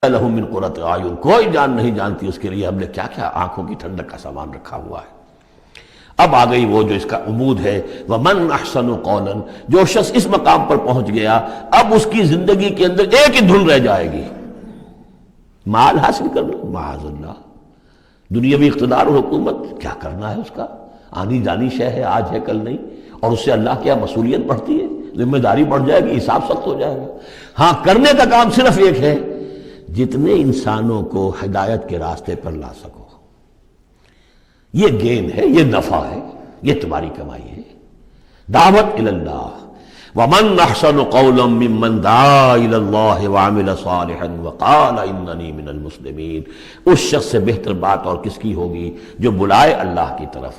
لہم من قرۃ اعین، کوئی جان نہیں جانتی اس کے لیے ہم نے کیا کیا آنکھوں کی ٹھنڈک کا سامان رکھا ہوا ہے۔ اب آ گئی وہ جو اس کا عمود ہے، وَمَنْ أَحْسَنُ قَوْلًا، جو شخص اس مقام پر پہنچ گیا اب اس کی زندگی کے اندر ایک ہی دھن رہ جائے گی، مال حاصل کرنا، معاذ اللہ، دنیاوی اقتدار و حکومت کیا کرنا ہے، اس کا آنی جانی شے ہے، آج ہے کل نہیں، اور اس سے اللہ کیا مسئولیت بڑھتی ہے، ذمہ داری بڑھ جائے گی، حساب سخت ہو جائے گا۔ ہاں کرنے کا کام صرف ایک ہے، جتنے انسانوں کو ہدایت کے راستے پر لا سکو، یہ گین ہے، یہ نفع ہے، یہ تمہاری کمائی ہے۔ دعوت الی اللہ، ومن احسن قولا ممن دعا الی اللہ وعمل صالحا وقال اننی من المسلمین، اس شخص سے بہتر بات اور کس کی ہوگی جو بلائے اللہ کی طرف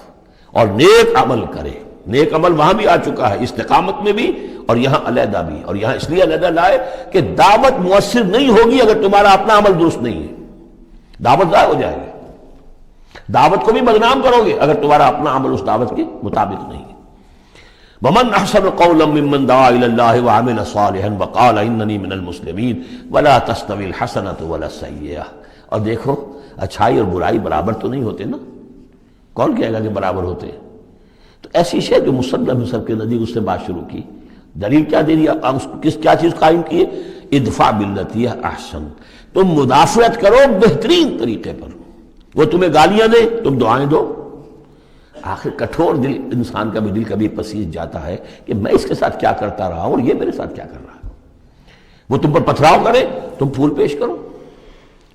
اور نیک عمل کرے۔ نیک عمل وہاں بھی آ چکا ہے، استقامت میں بھی اور یہاں علیحدہ بھی، اور یہاں اس لیے علیحدہ لائے کہ دعوت مؤثر نہیں ہوگی اگر تمہارا اپنا عمل درست نہیں ہے، دعوت ضائع ہو جائے گی۔ دعوت کو بھی بدنام کرو گے اگر تمہارا اپنا عمل اس دعوت کے مطابق نہیں ہے۔ وَمَنْ أَحْسَنُ قَوْلًا مِّمَّنْ دَعَا إِلَى اللَّهِ وَعَمِلَ صَالِحًا وَقَالَ إِنَّنِي مِنَ الْمُسْلِمِينَ وَلَا تَسْتَوِي الْحَسَنَةُ وَلَا السَّيِّئَةُ، اور دیکھو اچھائی اور برائی برابر تو نہیں ہوتے نا، کون کہے گا کہ برابر ہوتے ہیں؟ تو ایسی شے جو مسلم ہے سب کے نزدیک، اس سے بات شروع کی، دلیل کیا دے دیا، کیا چیز قائم کی ہے؟ ادفع باللتی ہے احسن، تم مدافعت کرو بہترین طریقے پر، وہ تمہیں گالیاں دے تم دعائیں دو۔ آخر کٹھور دل انسان کا بھی دل کبھی پسیج جاتا ہے کہ میں اس کے ساتھ کیا کرتا رہا ہوں اور یہ میرے ساتھ کیا کر رہا ہے۔ وہ تم پر پتھراؤ کرے تم پھول پیش کرو۔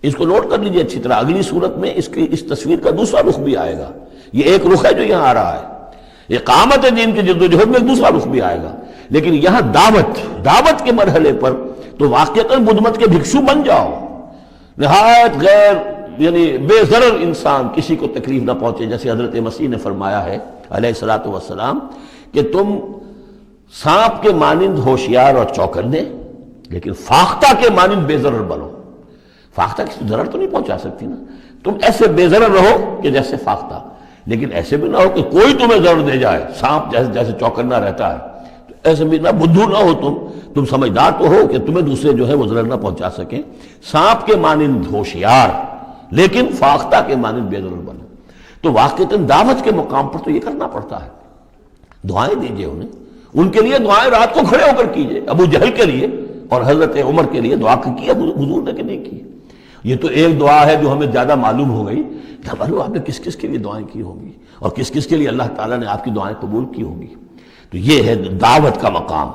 اس کو نوٹ کر لیجئے اچھی طرح، اگلی صورت میں اس تصویر کا دوسرا رخ بھی آئے گا۔ یہ ایک رخ ہے جو یہاں آ رہا ہے، اقامت دین کی جدوجہد میں ایک دوسرا رخ بھی آئے گا، لیکن یہاں دعوت کے مرحلے پر تو واقعتاً بدھ مت کے بھکشو بن جاؤ، نہایت غیر یعنی بے ضرر انسان، کسی کو تکلیف نہ پہنچے، جیسے حضرت مسیح نے فرمایا ہے علیہ الصلوۃ والسلام کہ تم سانپ کے مانند ہوشیار اور چوکنے لیکن فاختہ کے مانند بے ضرر بنو۔ فاختہ کسی ضرر تو نہیں پہنچا سکتی نا، تم ایسے بے ضرر رہو کہ جیسے فاختہ، لیکن ایسے بھی نہ ہو کہ کوئی تمہیں ضرر دے جائے، سانپ جیسے چوکنا رہتا ہے، تو ایسے بھی نہ بدھو نہ ہو تم سمجھدار تو ہو کہ تمہیں دوسرے جو ہے وہ ضرر نہ پہنچا سکیں، سانپ کے مانند ہوشیار لیکن فاختہ کے مانند بے ضرر بنو۔ تو واقعتاً دعوت کے مقام پر تو یہ کرنا پڑتا ہے، دعائیں دیجئے انہیں، ان کے لیے دعائیں رات کو کھڑے ہو کر کیجئے، ابو جہل کے لیے اور حضرت عمر کے لیے دعا کی حضور نے کہ نہیں کی۔ یہ تو ایک دعا ہے جو ہمیں زیادہ معلوم ہو گئی، معلوم آپ نے کس کس کے لیے دعائیں کی ہوں گی اور کس کس کے لیے اللہ تعالیٰ نے آپ کی دعائیں قبول کی ہوں گی۔ تو یہ ہے دعوت کا مقام۔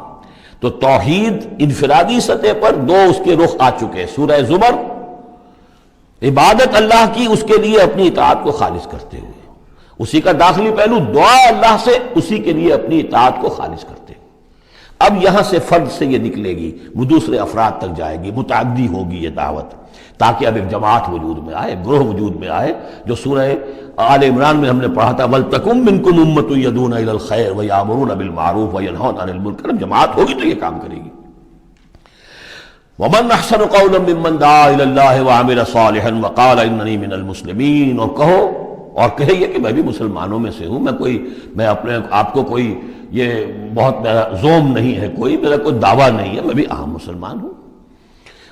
تو توحید انفرادی سطح پر دو اس کے رخ آ چکے، سورہ زمر عبادت اللہ کی، اس کے لیے اپنی اطاعت کو خالص کرتے ہوئے، اسی کا داخلی پہلو دعا اللہ سے، اسی کے لیے اپنی اطاعت کو خالص کرتے ہوئے۔ اب یہاں سے فرد سے یہ نکلے گی، وہ دوسرے افراد تک جائے گی، متعدی ہوگی یہ دعوت، تاکہ اب ایک جماعت وجود میں آئے، ایک گروہ وجود میں آئے، جو سورہ آل عمران میں ہم نے پڑھا تھا وَلْتَكُن مِّنكُمْ أُمَّةٌ يَدْعُونَ إِلَى الْخَيْرِ وَيَأْمُرُونَ بِالْمَعْرُوفِ وَيَنْهَوْنَ عَنِ الْمُنكَرِ، جماعت ہوگی تو یہ کام کرے گی۔ وَمَنْ أَحْسَنُ قَوْلًا مِّمَّنْ دَعَا إِلَى اللَّهِ وَعَمِلَ صَالِحًا وَقَالَ إِنَّنِي مِنَ الْمُسْلِمِينَ، اور کہو اور کہے یہ کہ میں بھی مسلمانوں میں سے ہوں، میں اپنے آپ کو کوئی یہ بہت میرا زوم نہیں ہے، میرا کوئی دعویٰ نہیں ہے، میں بھی عام مسلمان ہوں۔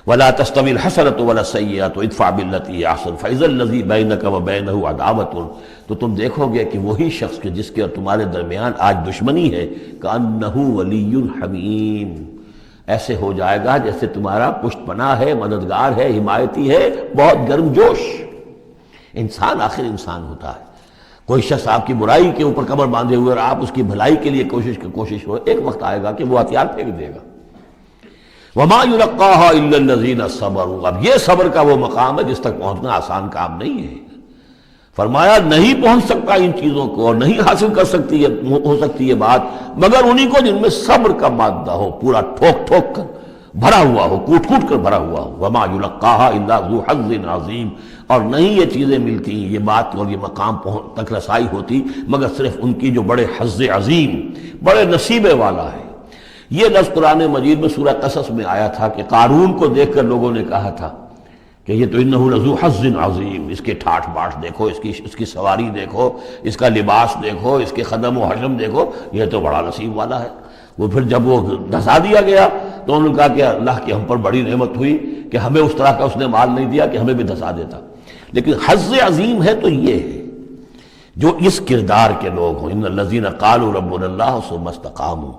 وَلَا تَسْتَوِي الْحَسَنَةُ وَلَا السَّيِّئَةُ ادْفَعْ بِالَّتِي هِيَ أَحْسَنُ فَإِذَا الَّذِي بَيْنَكَ وَبَيْنَهُ عَدَاوَةٌ، تو تم دیکھو گے کہ وہی شخص کے جس کے اور تمہارے درمیان آج دشمنی ہے، كَأَنَّهُ وَلِيٌّ حَمِيمٌ، ایسے ہو جائے گا جیسے تمہارا پشت پناہ ہے، مددگار ہے، حمایتی ہے، بہت گرم جوش۔ انسان آخر انسان ہوتا ہے، کوئی شخص آپ کی برائی کے اوپر کمر باندھے ہوئے اور آپ اس کی بھلائی کے لیے کوشش ہو، ایک وقت آئے گا کہ وہ ہتھیار پھینک دے گا۔ وَمَا يُلَقَّاهَا إِلَّا الَّذِينَ صَبَرُوا، اب یہ صبر کا وہ مقام ہے جس تک پہنچنا آسان کام نہیں ہے۔ فرمایا نہیں پہنچ سکتا ان چیزوں کو اور نہیں حاصل ہو سکتی یہ بات مگر انہی کو جن میں صبر کا مادہ ہو، پورا ٹھوک ٹھوک کر بھرا ہوا ہو، کوٹ کوٹ کر بھرا ہوا ہو۔ وَمَا يُلَقَّاهَا إِلَّا ذُو حَظٍّ عَظِيمٍ، اور نہیں یہ چیزیں ملتی، یہ بات اور یہ مقام تک رسائی ہوتی مگر صرف ان کی جو بڑے حظ عظیم، بڑے نصیبے والا ہے۔ یہ لفظ قرآن مجید میں سورہ قصص میں آیا تھا کہ قارون کو دیکھ کر لوگوں نے کہا تھا کہ یہ تو انہ لذو حظ عظیم، اس کے ٹھاٹ باٹ دیکھو، اس کی سواری دیکھو، اس کا لباس دیکھو، اس کے خدم و حشم دیکھو، یہ تو بڑا نصیب والا ہے۔ وہ پھر جب وہ دھسا دیا گیا تو انہوں نے کہا کہ اللہ کی ہم پر بڑی نعمت ہوئی کہ ہمیں اس طرح کا اس نے مال نہیں دیا کہ ہمیں بھی دھسا دیتا. لیکن حظ عظیم ہے تو یہ ہے جو اس کردار کے لوگ ہوں. ان الذین قالوا ربنا اللہ ثم استقاموا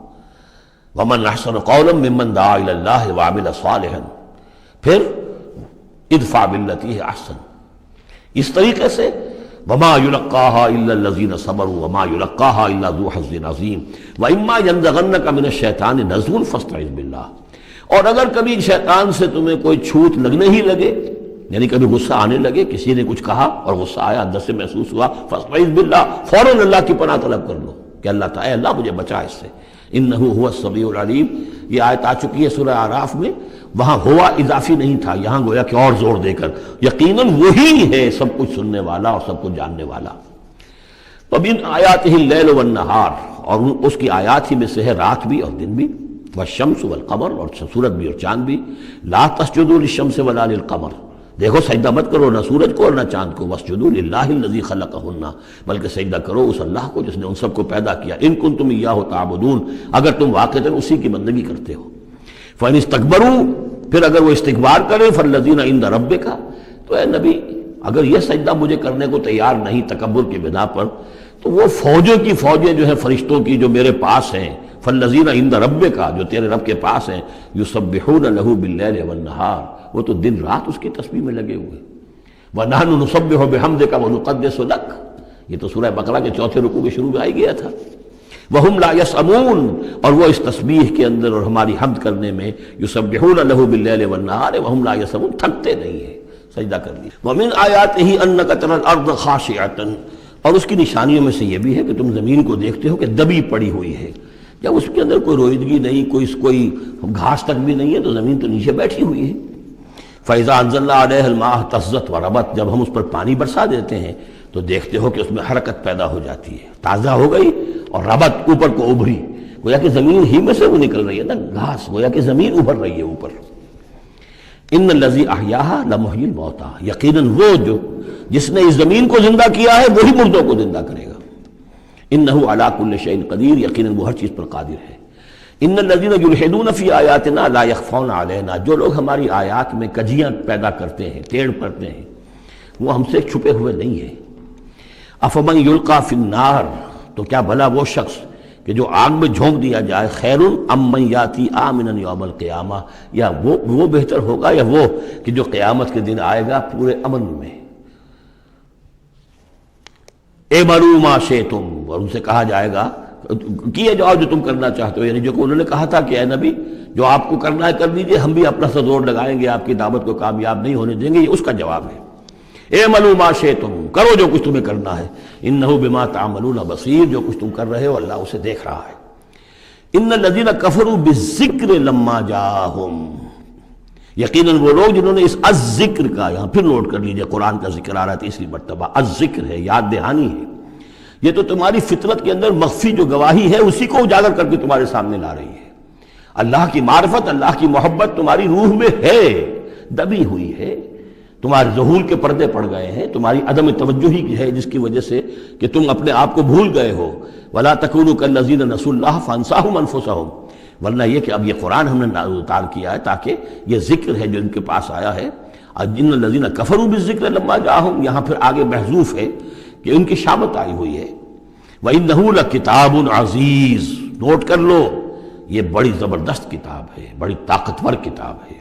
ومن احسن قولا ممن دعا الی اللہ وعمل صالحا. پھر ادفع باللتی ہی احسن. اس طریقے سے وما یلقاها الا الذین صبروا وما یلقاها الا ذو حظ عظیم واما ینزغنک من الشیطان نزغ فاستعذ باللہ. اور اگر کبھی شیطان سے تمہیں کوئی چھوت لگنے ہی لگے، یعنی کبھی غصہ آنے لگے، کسی نے کچھ کہا اور غصہ آیا، اندر سے محسوس ہوا، فاستعذ باللہ، فوراً اللہ کی پناہ طلب کر لو کہ اللہ تعالی اللہ مجھے بچا اس سے. انہ هو السمیع العلیم. یہ آیت آ چکی ہے سورہ اعراف میں. وہاں ہوا اضافی نہیں تھا، یہاں گویا کہ اور زور دے کر یقیناً وہی ہے سب کچھ سننے والا اور سب کچھ جاننے والا. ومن آیاتہ اللیل والنہار، اور اس کی آیات ہی میں سے ہے رات بھی اور دن بھی. والشمس والقمر، اور سورج بھی اور چاند بھی. لا تسجدوا للشمس ولا للقمر، دیکھو سجدہ مت کرو نہ سورج کو اور نہ چاند کو. واسجدوا للہ الذی خلقہن، بلکہ سجدہ کرو اس اللہ کو جس نے ان سب کو پیدا کیا. ان کنتم ایاہ تعبدون، اگر تم واقعتاً اسی کی بندگی کرتے ہو. فإن استکبروا، پھر اگر وہ استکبار کرے، فالذین عند ربک، تو اے نبی اگر یہ سجدہ مجھے کرنے کو تیار نہیں تکبر کی بنا پر، تو وہ فوجوں کی فوجیں جو ہیں فرشتوں کی جو میرے پاس ہیں، فالذین عند ربک، جو تیرے رب کے پاس ہیں، یسبحون لہ باللیل والنہار، وہ تو دن رات اس کی تسبیح میں لگے ہوئے. وَنَحْنُ نُسَبِّحُ بِحَمْدِكَ وَنُقَدِّسُ لَكَ، یہ تو سورہ بقرہ کے چوتھے رکوع کے شروع میں آئی گیا تھا. وَهُمْ لَا يَسْأَمُونَ، اور وہ اس تسبیح کے اندر اور ہماری حمد کرنے میں یسبحون لہ باللیل والنہار وَهُمْ لَا يَسْأَمُونَ، تھکتے نہیں ہیں. سجدہ کر لیا. وَمِنْ آیَاتِهِ أَنَّكَ تَرَى الْأَرْضَ خَاشِعَةً، اور اس کی نشانیوں میں سے یہ بھی ہے کہ تم زمین کو دیکھتے ہو کہ دبی پڑی ہوئی ہے. جب اس کے اندر کوئی رویدگی نہیں، کوئی گھاس تک بھی نہیں ہے، تو زمین تو نیچے بیٹھی ہوئی ہے. فَإِذَا أَنزَلْنَا عَلَيْهَا الْمَاءَ اهْتَزَّتْ وَرَبَتْ، جب ہم اس پر پانی برسا دیتے ہیں تو دیکھتے ہو کہ اس میں حرکت پیدا ہو جاتی ہے، تازہ ہو گئی اور ربت اوپر کو ابھری. گویا کہ زمین ہی میں سے وہ نکل رہی ہے نا گھاس، گویا کہ زمین ابھر رہی ہے اوپر. ان الذی احیاها لمحیی الموتى، یقیناً وہ جو جس نے اس زمین کو زندہ کیا ہے وہی مردوں کو زندہ کرے گا. انہ علی کل شیء قدیر، یقیناً وہ ہر چیز پر قادر ہے. ان الذین یلحدون فی آیاتنا لا یخفون علینا، جو لوگ ہماری آیات میں کجیاں پیدا کرتے ہیں، ٹیڑھ کرتے ہیں، وہ ہم سے چھپے ہوئے نہیں ہیں. افمن یلقی فی النار، تو کیا بھلا وہ شخص کہ جو آگ میں جھونک دیا جائے، خیر ام من یاتی آمنا یوم القیامہ، یا وہ بہتر ہوگا یا وہ کہ جو قیامت کے دن آئے گا پورے امن میں. اعملوا ما شئتم، اور ان سے کہا جائے گا کیے جاؤ جو تم کرنا چاہتے ہو. یعنی جو کہ انہوں نے کہا تھا کہ اے نبی جو آپ کو کرنا ہے کر دیجئے، ہم بھی اپنا سا زور لگائیں گے، آپ کی دعوت کو کامیاب نہیں ہونے دیں گے. یہ اس کا جواب ہے. اعملوا ما شئتم، کرو جو کچھ تمہیں کرنا ہے. انہ بما تعملون بصیر، جو کچھ تم کر رہے ہو اللہ اسے دیکھ رہا ہے. ان الذین کفروا بالذکر لما جاءہم، یقیناً وہ لوگ جنہوں نے اس الذکر کا، یہاں پھر نوٹ کر لیجئے قرآن کا ذکر آ رہا ہے تیسری مرتبہ. الذکر ہے، یاد دہانی ہے. یہ تو تمہاری فطرت کے اندر مخفی جو گواہی ہے اسی کو اجاگر کر کے تمہارے سامنے لا رہی ہے. اللہ کی معرفت، اللہ کی محبت تمہاری روح میں ہے، دبی ہوئی ہے. تمہارے ظہور کے پردے پڑ گئے ہیں، تمہاری عدم توجہی کی ہے جس کی وجہ سے کہ تم اپنے آپ کو بھول گئے ہو. وَلَا تَكُونُوا كَالَّذِينَ نَسُوا اللَّهَ فَأَنسَاهُمْ أَنفُسَهُمْ، ورنہ یہ کہ اب یہ قرآن ہم نے اتار کیا ہے تاکہ یہ ذکر ہے جو ان کے پاس آیا ہے. ان الذین کفروا بالذکر لما جاءہم، یہاں پھر آگے محذوف ہے کہ ان کی شامت آئی ہوئی ہے. وَإِنَّهُ لَكِتَابٌ عَزِیز، نوٹ کر لو یہ بڑی زبردست کتاب ہے، بڑی طاقتور کتاب ہے.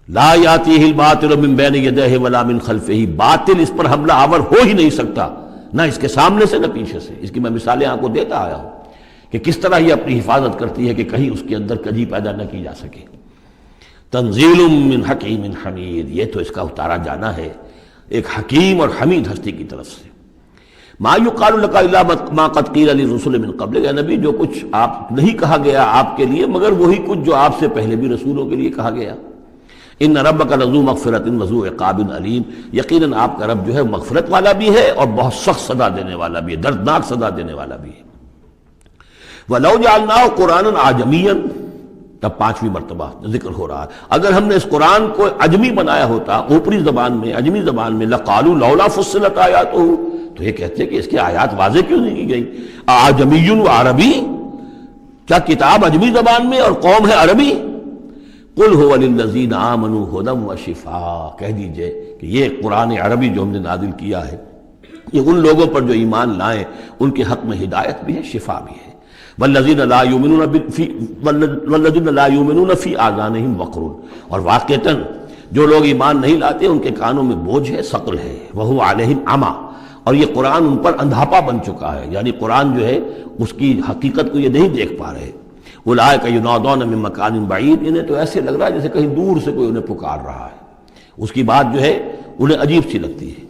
لا یاتیہ الباطل من بین یدیہ ولا من خلفہ، باطل اس پر حملہ آور ہو ہی نہیں سکتا، نہ اس کے سامنے سے نہ پیچھے سے. اس کی میں مثالیں آپ کو دیتا آیا ہوں کہ کس طرح یہ اپنی حفاظت کرتی ہے کہ کہیں اس کے اندر کجی پیدا نہ کی جا سکے. تنزیل من حکیم حمید، یہ تو اس کا اتارا جانا ہے ایک حکیم اور حمید ہستی کی طرف سے. ما یقال لک الا ما قد قیل للرسل من قبل، اے نبی جو کچھ آپ نہیں کہا گیا آپ کے لیے مگر وہی کچھ جو آپ سے پہلے بھی رسولوں کے لیے کہا گیا. ان ربک لذو مغفرۃ وذو عقاب علیم، یقیناً آپ کا رب جو ہے مغفرت والا بھی ہے اور بہت سخت سزا دینے والا بھی ہے، دردناک سزا دینے والا بھی ہے. وَلَوْ جَعَلْنَاهُ قُرْآنًا عَجَمِيًّا، تب پانچویں مرتبہ ذکر ہو رہا ہے، اگر ہم نے اس قرآن کو عجمی بنایا ہوتا، اوپری زبان میں، عجمی زبان میں، لَقَالُوا لَوْلَا فُصِّلَتْ آیَاتُهُ، تو یہ کہتے کہ اس کی آیات واضح کیوں نہیں کی گئی. اعجمی و عربی، کیا کتاب عجمی زبان میں اور قوم ہے عربی؟ قل هو للذین آمنوا ھدی وشفاء، کہہ دیجئے کہ یہ قرآن عربی جو ہم نے نازل کیا ہے یہ ان لوگوں پر جو ایمان لائیں ان کے حق میں ہدایت بھی ہے، شفا بھی ہے۔ والذین لا یؤمنون فی آذانہم وقر، اور واقعتاً جو لوگ ایمان نہیں لاتے ان کے کانوں میں بوجھ ہے، ثقل ہے، وہو علیہم عمی، اور یہ قرآن ان پر اندھاپا بن چکا ہے، یعنی قرآن جو ہے اس کی حقیقت کو یہ نہیں دیکھ پا رہے۔ اولئک ینادون من مکان بعید، انہیں تو ایسے لگ رہا ہے جیسے کہیں دور سے کوئی انہیں پکار رہا ہے، اس کی بات جو ہے انہیں عجیب سی لگتی ہے۔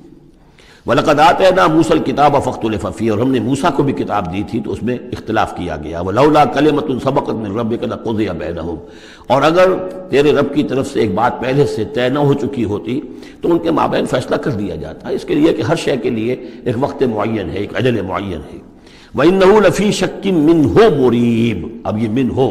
وَلَقَدْ آتَيْنَا مُوسَى الْكِتَابَ فَاخْتُلِفَ فِيهِ، اور ہم نے موسیٰ کو بھی کتاب دی تھی تو اس میں اختلاف کیا گیا۔ وَلَوْلَا كَلِمَةٌ سَبَقَتْ مِن رَّبِّكَ لَقُضِيَ بَيْنَهُمْ، اور اگر تیرے رب کی طرف سے ایک بات پہلے سے طے نہ ہو چکی ہوتی تو ان کے مابین فیصلہ کر دیا جاتا، اس کے لیے کہ ہر شے کے لیے ایک وقت معین ہے، ایک اجل معین ہے۔ وَإِنَّهُ لَفِي شَكٍّ مِّنْهُ مُرِيبٍ، اب یہ من ہو،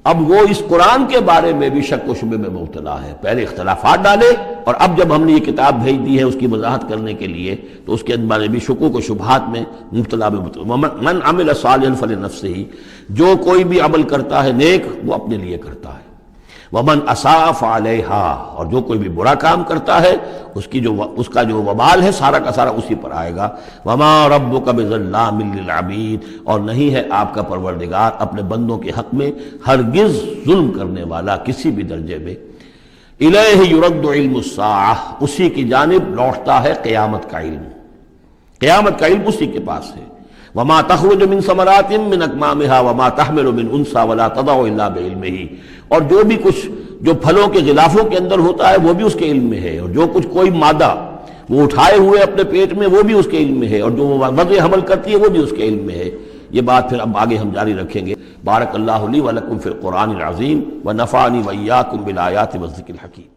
اب وہ اس قرآن کے بارے میں بھی شک و شبے میں مبتلا ہے، پہلے اختلافات ڈالے اور اب جب ہم نے یہ کتاب بھیج دی ہے اس کی وضاحت کرنے کے لیے تو اس کے بارے بھی شکوک و شبہات میں مبتلا من عمل صالحا فلنفسہ، جو کوئی بھی عمل کرتا ہے نیک وہ اپنے لیے کرتا ہے، ومن اساء فعلیہا، اور جو کوئی بھی برا کام کرتا ہے اس کا جو وبال ہے سارا کا سارا اسی پر آئے گا۔ وما ربک بظلام للعبید، اور نہیں ہے آپ کا پروردگار اپنے بندوں کے حق میں ہرگز ظلم کرنے والا کسی بھی درجے میں۔ الیہ یرد علم الساعہ، اسی کی جانب لوٹتا ہے قیامت کا علم، قیامت کا علم اسی کے پاس ہے۔ وما تخرج من ثمرات من اکمامها وما تحمل من انثى ولا تضع الا بعلمہ، اور جو بھی کچھ جو پھلوں کے غلافوں کے اندر ہوتا ہے وہ بھی اس کے علم میں ہے، اور جو کچھ کوئی مادہ وہ اٹھائے ہوئے اپنے پیٹ میں وہ بھی اس کے علم میں ہے، اور جو وضع حمل کرتی ہے وہ بھی اس کے علم میں ہے۔ یہ بات پھر اب آگے ہم جاری رکھیں گے۔ بارک اللہ لی ولکم فی القرآن العظیم ونفعنی وإیاکم بالآیات والذکر الحکیم۔